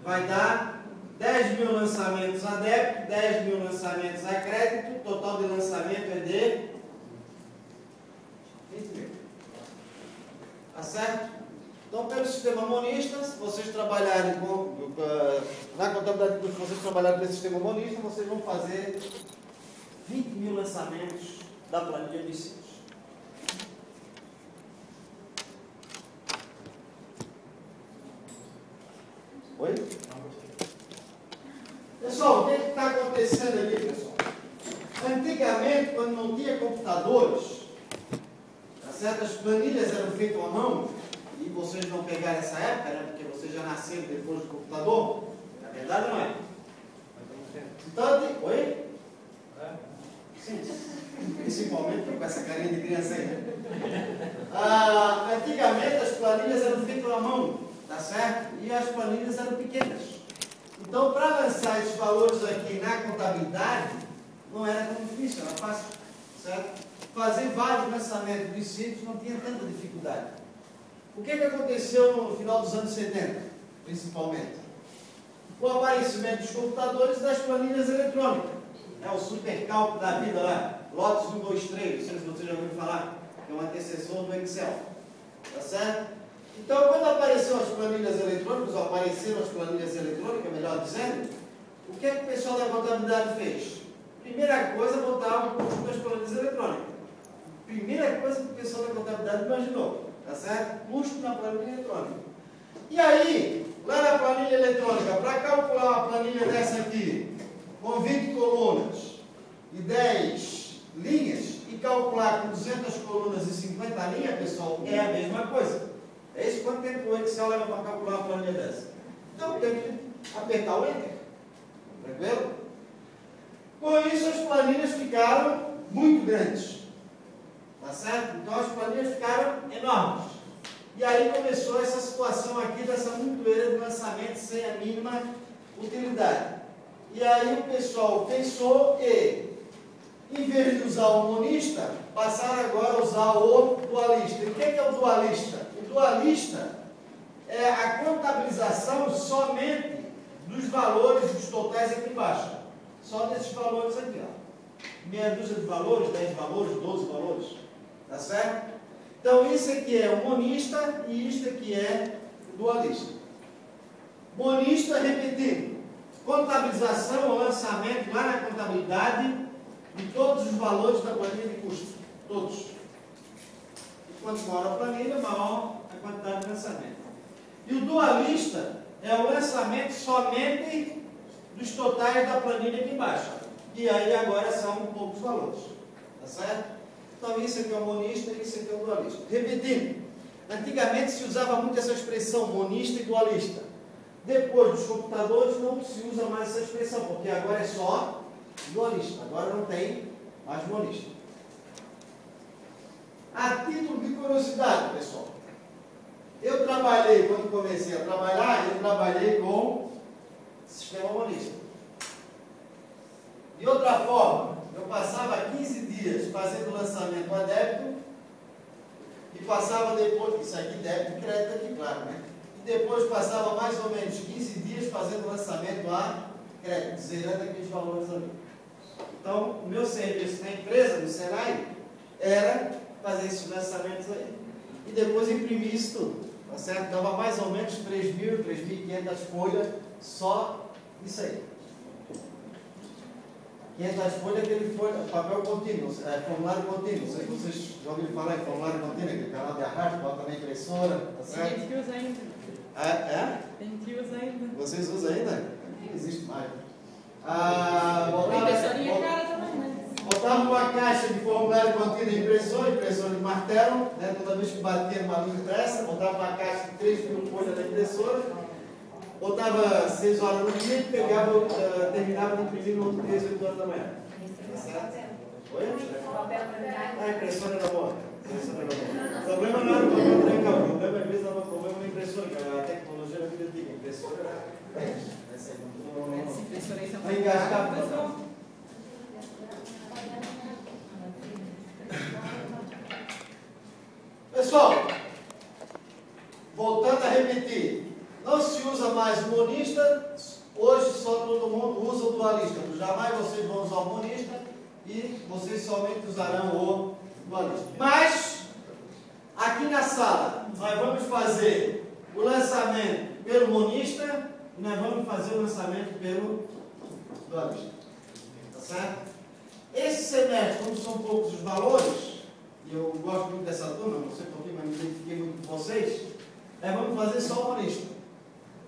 vai dar 10 mil lançamentos a débito, 10 mil lançamentos a crédito, o total de lançamento é de 20 mil. Tá certo? Então, pelo sistema monista, se vocês trabalharem na contabilidade, se vocês trabalharem pelo sistema monista, vocês vão fazer 20 mil lançamentos da planilha de ciclos. Oi? Pessoal, o que está acontecendo ali, pessoal? Antigamente, quando não tinha computadores, certas planilhas eram feitas à mão, e vocês não pegaram essa época, né, porque vocês já nasceram depois do computador. Na verdade, não é? Então, oi? Sim. Principalmente com essa carinha de criança aí. Antigamente, as planilhas eram feitas à mão, tá certo? E as planilhas eram pequenas. Então, para lançar esses valores aqui na contabilidade, não era tão difícil, era fácil, certo? Fazer vários lançamentos de sítios não tinha tanta dificuldade. O que aconteceu no final dos anos 70, principalmente? O aparecimento dos computadores e das planilhas eletrônicas. É o supercálculo da vida lá, Lotus 1, 2, 3, não sei se vocês já ouviram falar, que é um antecessor do Excel. Tá certo? Então, quando apareceram as planilhas eletrônicas, ou apareceram as planilhas eletrônicas, melhor dizendo, o que o pessoal da contabilidade fez? Primeira coisa, botar o custo das planilhas eletrônicas. Primeira coisa que o pessoal da contabilidade imaginou, tá certo? Custo na planilha eletrônica. E aí, lá na planilha eletrônica, para calcular uma planilha dessa aqui, com 20 colunas e 10 linhas, e calcular com 200 colunas e 50 linhas, pessoal, é a mesma coisa. É isso quanto tempo o Excel leva para calcular uma planilha dessa? Então, tem que apertar o Enter. Tranquilo? Com isso, as planilhas ficaram muito grandes. Tá certo? Então, as planilhas ficaram enormes. E aí começou essa situação aqui, dessa montoeira de lançamento sem a mínima utilidade. E aí o pessoal pensou e, em vez de usar o monista, passaram agora a usar o dualista. E o que é o dualista? O dualista é a contabilização somente dos valores, dos totais aqui embaixo. Só desses valores aqui, ó. Meia dúzia de valores, 10 valores, 12 valores. Tá certo? Então, isso aqui é o monista e isto aqui é o dualista. Monista, repetindo, contabilização ou lançamento lá na contabilidade de todos os valores da planilha de custo. Todos. E quanto maior a planilha, maior a quantidade de lançamento. E o dualista é o lançamento somente dos totais da planilha aqui embaixo. E aí agora são poucos valores. Tá certo? Então, isso aqui é o monista e isso aqui é o dualista. Repetindo, antigamente se usava muito essa expressão monista e dualista. Depois dos computadores não se usa mais essa expressão, porque agora é só dualista. Agora não tem mais monista. A título de curiosidade, pessoal, eu trabalhei, quando comecei a trabalhar, eu trabalhei com sistema monista. De outra forma, eu passava 15 dias fazendo lançamento a débito e passava depois, isso aqui débito e crédito aqui, claro, né? E depois passava mais ou menos 15 dias fazendo lançamento a crédito, zerando aqueles valores ali. Então, o meu serviço na empresa, no Senai, era fazer esses lançamentos aí. E depois imprimir isso tudo, tá certo? Dava mais ou menos 3.000, 3.500 folhas só isso aí. 500 folhas, aquele papel contínuo, formulário contínuo. Não sei se vocês já ouviram falar em formulário contínuo, aquele canal de arrasto, bota na impressora, tá certo? Tem gente que usa ainda. Tem gente que usa ainda. Vocês usam ainda? Não existe mais. Impressorinha cara também, né? Botava uma caixa de formulário contínuo em impressora de martelo, né? Toda vez que batia numa linha impressa, botava uma caixa de 3.000 folhas na impressora. Botava 6 horas no dia e pegava, terminava de imprimir no outro dia, 8 horas da manhã. Oi? A impressora era boa. O problema não era o papel branco, o problema às vezes dava problema na impressora, que a tecnologia era muito antiga. A impressora era. Essa impressora aí não engasgava. Pessoal, voltando a repetir. Não se usa mais monista monista, hoje só todo mundo usa o dualista. Jamais vocês vão usar o monista e vocês somente usarão o dualista. Mas, aqui na sala, nós vamos fazer o lançamento pelo monista e nós vamos fazer o lançamento pelo dualista. Tá certo? Esse semestre, como são poucos os valores, e eu gosto muito dessa turma, não sei porquê, mas me identifiquei muito com vocês, nós vamos fazer só o monista.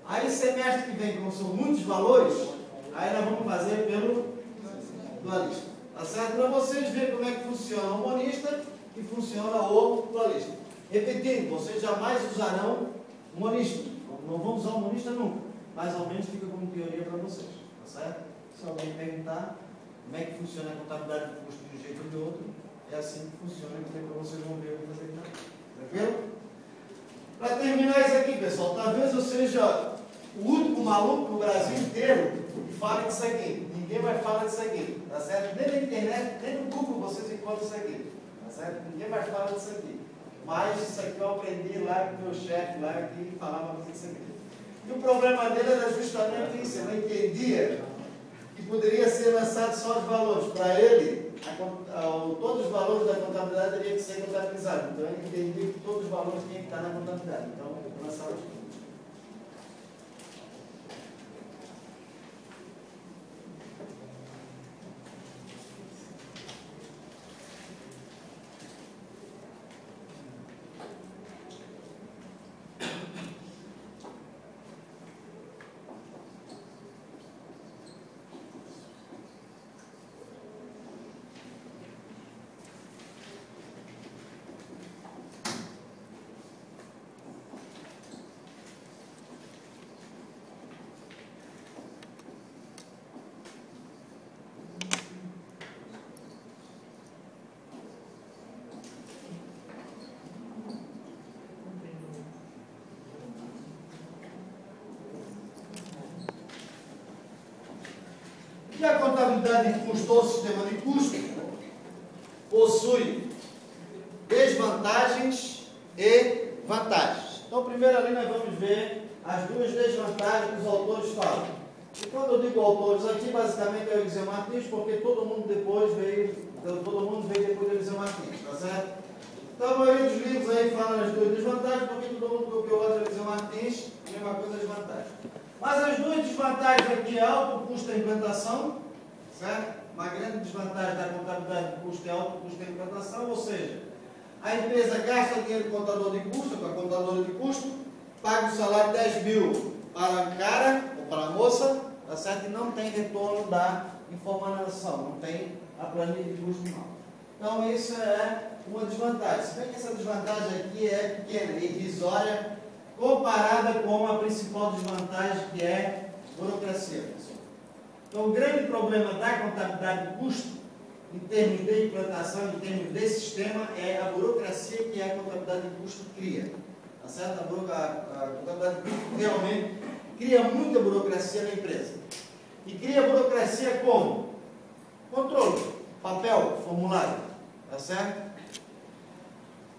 Aí semestre que vem, como são muitos valores, aí nós vamos fazer pelo dualista. Tá certo? Para vocês verem como é que funciona o monista e funciona o dualista. Repetindo, vocês jamais usarão o monista. Não vão usar o monista nunca. Mais ou menos fica como teoria para vocês. Tá certo? Se alguém perguntar como é que funciona a contabilidade de custo de um jeito ou de outro, é assim que funciona, então vocês vão ver o que fazer aqui. Tranquilo? Para terminar isso aqui, pessoal, talvez eu seja o único maluco no Brasil inteiro que fala disso aqui. Ninguém mais fala disso aqui, tá certo? Nem na internet, nem no Google vocês encontram isso aqui, tá certo? Ninguém mais fala disso aqui. Mas isso aqui eu aprendi lá com o meu chefe lá que falava disso aqui. E o problema dele era justamente isso, eu não entendia que poderia ser lançado só os valores. Para ele, todos os valores da contabilidade teriam que ser contabilizados. Então ele entendia que todos os valores tinham que estar na contabilidade. Então eu lançava tudo. E a contabilidade de custo ou sistema de custo possui desvantagens e vantagens. Então, primeiro ali nós vamos ver as duas desvantagens que os autores falam. E quando eu digo autores aqui, basicamente é o Eliseu Martins, porque todo mundo veio depois do Eliseu Martins, tá certo? Então, a maioria dos livros aí fala as duas desvantagens, porque todo mundo copiou o Eliseu Martins, a mesma coisa as vantagens. Mas as duas desvantagens aqui é alto custo da implantação, certo? Uma grande desvantagem da contabilidade de custo é alto custo da implantação, ou seja, a empresa gasta dinheiro com o contador de custo, com a contadora de custo, paga o salário de 10 mil para o cara ou para a moça, tá certo? E não tem retorno da informação, não tem a planilha de custo não. Então isso é uma desvantagem. Se bem que essa desvantagem aqui é pequena, irrisória, comparada com a principal desvantagem que é burocracia, pessoal. Então, o grande problema da contabilidade de custo, em termos de implantação, em termos de sistema, é a burocracia que a contabilidade de custo cria. Tá certo? A contabilidade de custo realmente cria muita burocracia na empresa. E cria burocracia como? Controle, papel, formulário. Tá certo?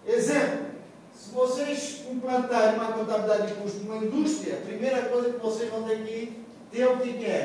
Exemplo. Se vocês implantarem uma contabilidade de custo numa indústria, a primeira coisa que vocês vão ter que ter o que é?